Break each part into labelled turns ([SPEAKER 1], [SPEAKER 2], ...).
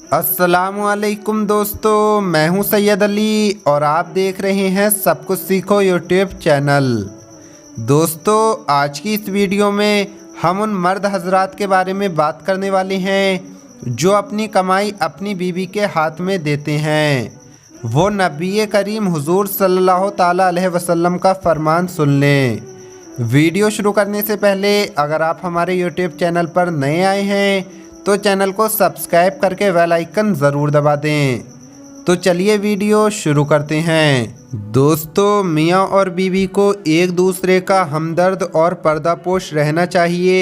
[SPEAKER 1] अस्सलामुअलैकुम दोस्तों, मैं हूं सैयद अली और आप देख रहे हैं सब कुछ सीखो यूट्यूब चैनल। दोस्तों, आज की इस वीडियो में हम उन मर्द हजरात के बारे में बात करने वाले हैं जो अपनी कमाई अपनी बीवी के हाथ में देते हैं। वो नबी करीम हुजूर सल्लल्लाहु ताला अलैहि वसल्लम का फरमान सुन लें। वीडियो शुरू करने से पहले अगर आप हमारे यूट्यूब चैनल पर नए आए हैं तो चैनल को सब्सक्राइब करके बेल आइकन ज़रूर दबा दें। तो चलिए वीडियो शुरू करते हैं। दोस्तों, मियाँ और बीवी को एक दूसरे का हमदर्द और पर्दापोश रहना चाहिए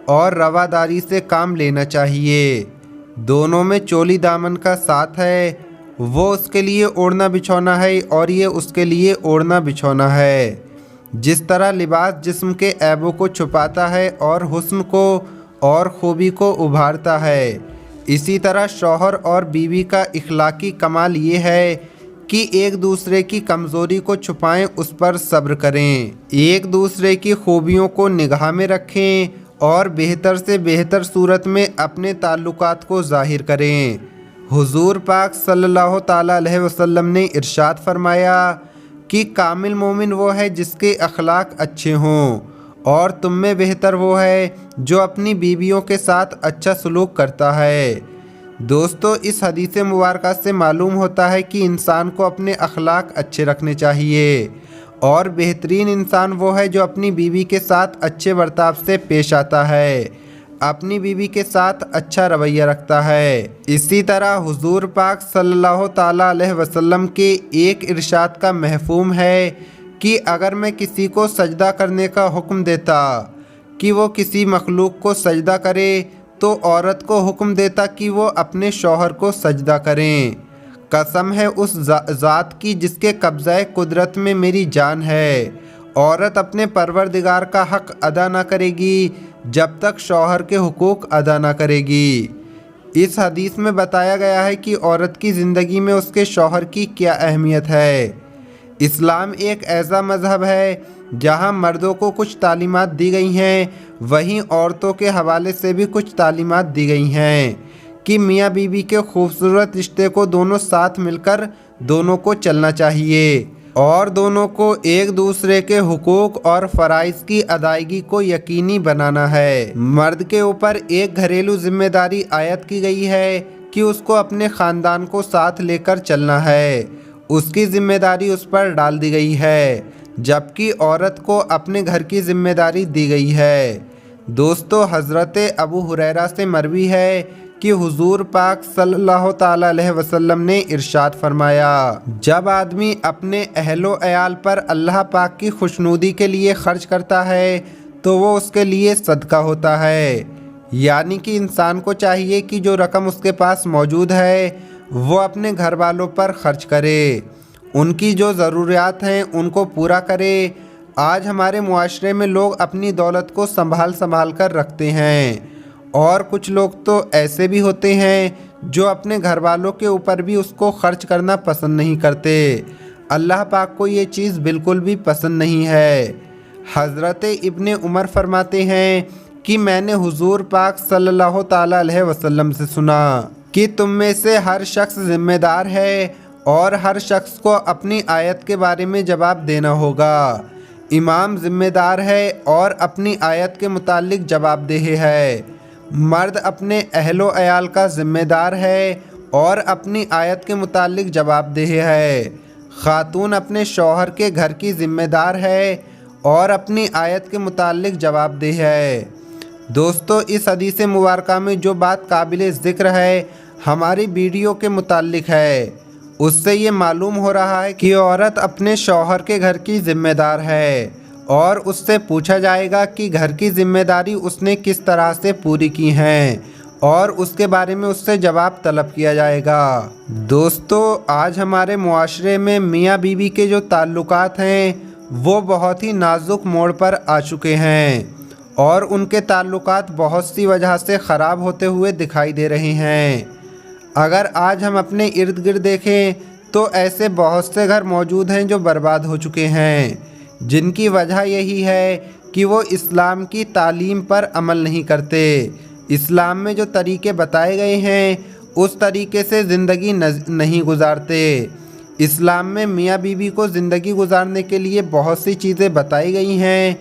[SPEAKER 1] और रवादारी से काम लेना चाहिए। दोनों में चोली दामन का साथ है। वो उसके लिए ओढ़ना बिछौना है और ये उसके लिए ओढ़ना बिछौना है। जिस तरह लिबास जिस्म के ऐबों को छुपाता है और हुस्न को और खूबी को उभारता है, इसी तरह शौहर और बीवी का इखलाकी कमाल ये है कि एक दूसरे की कमज़ोरी को छुपाएं, उस पर सब्र करें, एक दूसरे की खूबियों को निगाह में रखें और बेहतर से बेहतर सूरत में अपने ताल्लुकात को ज़ाहिर करें। हुजूर पाक सल्लल्लाहु ताला अलैहि वसल्लम ने इरशाद फरमाया कि कामिल मोमिन वो है जिसके अखलाक अच्छे हों, और तुम में बेहतर वो है जो अपनी बीवियों के साथ अच्छा सलूक करता है। दोस्तों, इस हदीस मुबारक से मालूम होता है कि इंसान को अपने अखलाक अच्छे रखने चाहिए और बेहतरीन इंसान वो है जो अपनी बीवी के साथ अच्छे बर्ताव से पेश आता है, अपनी बीवी के साथ अच्छा रवैया रखता है। इसी तरह हुजूर पाक सल्लल्लाहु ताला अलैहि वसल्लम के एक इरशाद का महफूम है कि अगर मैं किसी को सजदा करने का हुक्म देता कि वो किसी मखलूक को सजदा करे तो औरत को हुक्म देता कि वो अपने शौहर को सजदा करें। कसम है उस ज़ात की जिसके कब्ज़ाए कुदरत में मेरी जान है, औरत अपने परवरदिगार का हक़ अदा ना करेगी जब तक शौहर के हुकूक अदा ना करेगी। इस हदीस में बताया गया है कि औरत की ज़िंदगी में उसके शौहर की क्या अहमियत है। इस्लाम एक ऐसा मज़हब है जहाँ मर्दों को कुछ तालीमात दी गई हैं, वहीं औरतों के हवाले से भी कुछ तालीमात दी गई हैं कि मियाँ बीवी के खूबसूरत रिश्ते को दोनों साथ मिलकर दोनों को चलना चाहिए और दोनों को एक दूसरे के हुकूक और फ़राइज़ की अदायगी को यकीनी बनाना है। मर्द के ऊपर एक घरेलू जिम्मेदारी आयत की गई है कि उसको अपने ख़ानदान को साथ लेकर चलना है, उसकी ज़िम्मेदारी उस पर डाल दी गई है, जबकि औरत को अपने घर की ज़िम्मेदारी दी गई है। दोस्तों, हज़रत अबू हुरैरा से मरवी है कि हुजूर पाक सल्लल्लाहु ताला अलैहि वसल्लम ने इरशाद फरमाया, जब आदमी अपने अहलो अयाल पर अल्लाह पाक की खुशनुदी के लिए खर्च करता है तो वो उसके लिए सदका होता है। यानी कि इंसान को चाहिए कि जो रकम उसके पास मौजूद है वो अपने घर वालों पर खर्च करे, उनकी जो ज़रूरियात हैं उनको पूरा करे। आज हमारे मुआशरे में लोग अपनी दौलत को संभाल कर रखते हैं और कुछ लोग तो ऐसे भी होते हैं जो अपने घर वालों के ऊपर भी उसको खर्च करना पसंद नहीं करते। अल्लाह पाक को ये चीज़ बिल्कुल भी पसंद नहीं है। हज़रत इब्ने उमर फरमाते हैं कि मैंने हुजूर पाक सल्लल्लाहु ताला अलैहि वसल्लम से सुना कि तुम में से हर शख्स ज़िम्मेदार है और हर शख्स को अपनी आयत के बारे में जवाब देना होगा। इमाम ज़िम्मेदार है और अपनी आयत के मुतालिक जवाबदेह है। मर्द अपने अहलो अयाल का ज़िम्मेदार है और अपनी आयत के मुतालिक जवाबदेह है। ख़ातून अपने शौहर के घर की ज़िम्मेदार है और अपनी आयत के मुतालिक जवाबदेह है। दोस्तों, इस हदीस मुबारक में जो बात काबिल ज़िक्र है हमारी वीडियो के मुताल्लिक है, उससे ये मालूम हो रहा है कि औरत अपने शौहर के घर की ज़िम्मेदार है और उससे पूछा जाएगा कि घर की ज़िम्मेदारी उसने किस तरह से पूरी की हैं और उसके बारे में उससे जवाब तलब किया जाएगा। दोस्तों, आज हमारे मुआशरे में मियाँ बीवी के जो ताल्लुकात हैं वो बहुत ही नाजुक मोड़ पर आ चुके हैं और उनके ताल्लुकात बहुत सी वजह से ख़राब होते हुए दिखाई दे रहे हैं। अगर आज हम अपने इर्द गिर्द देखें तो ऐसे बहुत से घर मौजूद हैं जो बर्बाद हो चुके हैं, जिनकी वजह यही है कि वो इस्लाम की तालीम पर अमल नहीं करते। इस्लाम में जो तरीक़े बताए गए हैं उस तरीके से ज़िंदगी नहीं गुजारते। इस्लाम में मियाँ बीवी को ज़िंदगी गुजारने के लिए बहुत सी चीज़ें बताई गई हैं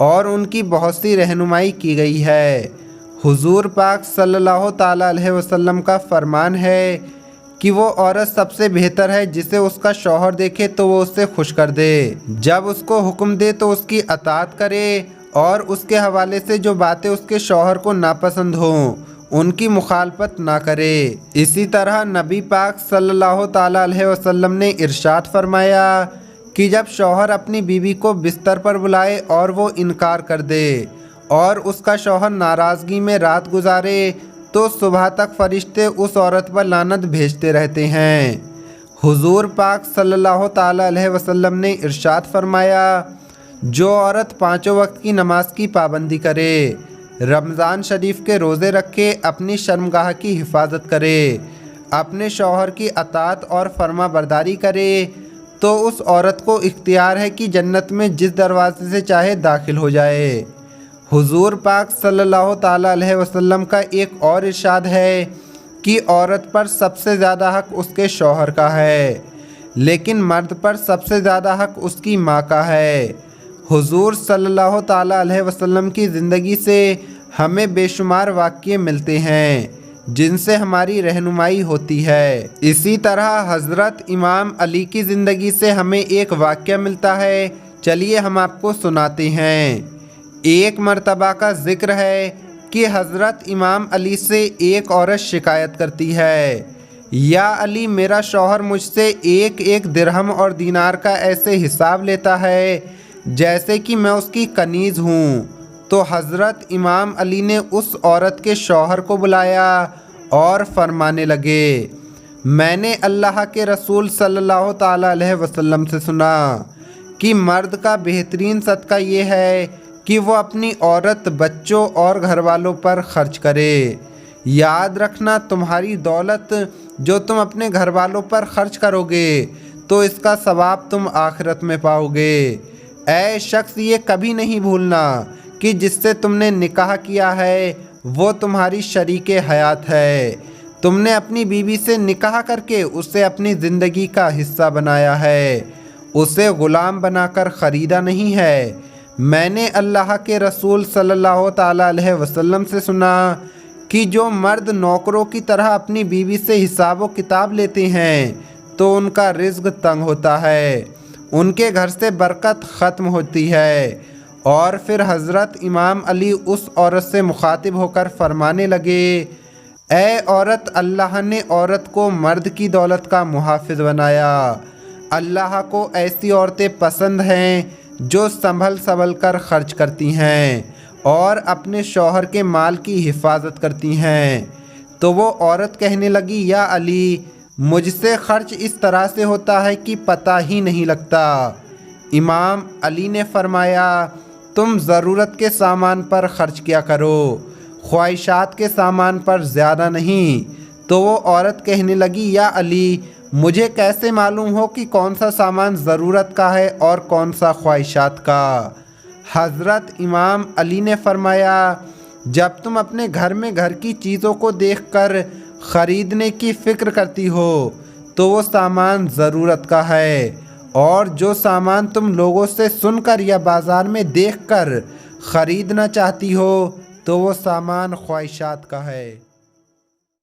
[SPEAKER 1] और उनकी बहुत सी रहनुमाई की गई है। हुजूर पाक सल्लल्लाहु ताला अलैहि वसल्लम का फरमान है कि वो औरत सबसे बेहतर है जिसे उसका शौहर देखे तो वो उससे खुश कर दे, जब उसको हुक्म दे तो उसकी अताअत करे और उसके हवाले से जो बातें उसके शौहर को नापसंद हों उनकी मुखालफत ना करे। इसी तरह नबी पाक सल्लल्लाहु ताला अलैहि वसल्लम ने इरशाद फरमाया कि जब शौहर अपनी बीवी को बिस्तर पर बुलाए और वो इनकार कर दे और उसका शौहर नाराज़गी में रात गुजारे तो सुबह तक फरिश्ते उस औरत पर लानत भेजते रहते हैं। हुजूर पाक सल्लल्लाहु ताला अलैहि वसल्लम ने इरशाद फरमाया, जो औरत पाँचों वक्त की नमाज की पाबंदी करे, रमज़ान शरीफ के रोज़े रखे, अपनी शर्मगाह की हिफाजत करे, अपने शौहर की अताअत और फर्मा बरदारी करे, तो उस औरत को इख्तियार है कि जन्नत में जिस दरवाजे से चाहे दाखिल हो जाए। हुजूर पाक सल्लल्लाहु ताला अलैहि वसल्लम का एक और इरशाद है कि औरत पर सबसे ज़्यादा हक़ उसके शौहर का है, लेकिन मर्द पर सबसे ज़्यादा हक़ उसकी माँ का है। हुजूर सल्लल्लाहु ताला अलैहि वसल्लम की ज़िंदगी से हमें बेशुमार वाक़ये मिलते हैं जिनसे हमारी रहनुमाई होती है। इसी तरह हज़रत इमाम अली की ज़िंदगी से हमें एक वाक़या मिलता है, चलिए हम आपको सुनाते हैं। एक मर्तबा का ज़िक्र है कि हज़रत इमाम अली से एक औरत शिकायत करती है, या अली, मेरा शौहर मुझसे एक एक दिरहम और दीनार का ऐसे हिसाब लेता है जैसे कि मैं उसकी कनीज़ हूँ। तो हज़रत इमाम अली ने उस औरत के शौहर को बुलाया और फरमाने लगे, मैंने अल्लाह के रसूल सल्लल्लाहु ताला अलैहि वसल्लम से सुना कि मर्द का बेहतरीन सदका ये है कि वो अपनी औरत, बच्चों और घर वालों पर खर्च करे। याद रखना, तुम्हारी दौलत जो तुम अपने घर वालों पर खर्च करोगे तो इसका सवाब तुम आखिरत में पाओगे। ऐ शख्स, ये कभी नहीं भूलना कि जिससे तुमने निकाह किया है वो तुम्हारी शरीके हयात है। तुमने अपनी बीवी से निकाह करके उसे अपनी ज़िंदगी का हिस्सा बनाया है, उसे ग़ुलाम बनाकर ख़रीदा नहीं है। मैंने अल्लाह के रसूल सल्लल्लाहु ताला अलैहि वसल्लम से सुना कि जो मर्द नौकरों की तरह अपनी बीवी से हिसाब व किताब लेते हैं तो उनका रिज़्क तंग होता है, उनके घर से बरकत ख़त्म होती है। और फिर हज़रत इमाम अली उस औरत से मुखातिब होकर फरमाने लगे, ऐ औरत, अल्लाह ने औरत को मर्द की दौलत का मुहाफ़िज़ बनाया। अल्लाह को ऐसी औरतें पसंद हैं जो संभल कर खर्च करती हैं और अपने शौहर के माल की हिफाजत करती हैं। तो वो औरत कहने लगी, या अली, मुझसे खर्च इस तरह से होता है कि पता ही नहीं लगता। इमाम अली ने फरमाया, तुम ज़रूरत के सामान पर खर्च किया करो, ख्वाहिशात के सामान पर ज़्यादा नहीं। तो वो औरत कहने लगी, या अली, मुझे कैसे मालूम हो कि कौन सा सामान ज़रूरत का है और कौन सा ख्वाहिशात का। हज़रत इमाम अली ने फरमाया, जब तुम अपने घर में घर की चीज़ों को देखकर ख़रीदने की फ़िक्र करती हो तो वो सामान ज़रूरत का है, और जो सामान तुम लोगों से सुनकर या बाज़ार में देखकर ख़रीदना चाहती हो तो वो सामान ख्वाहिशात का है।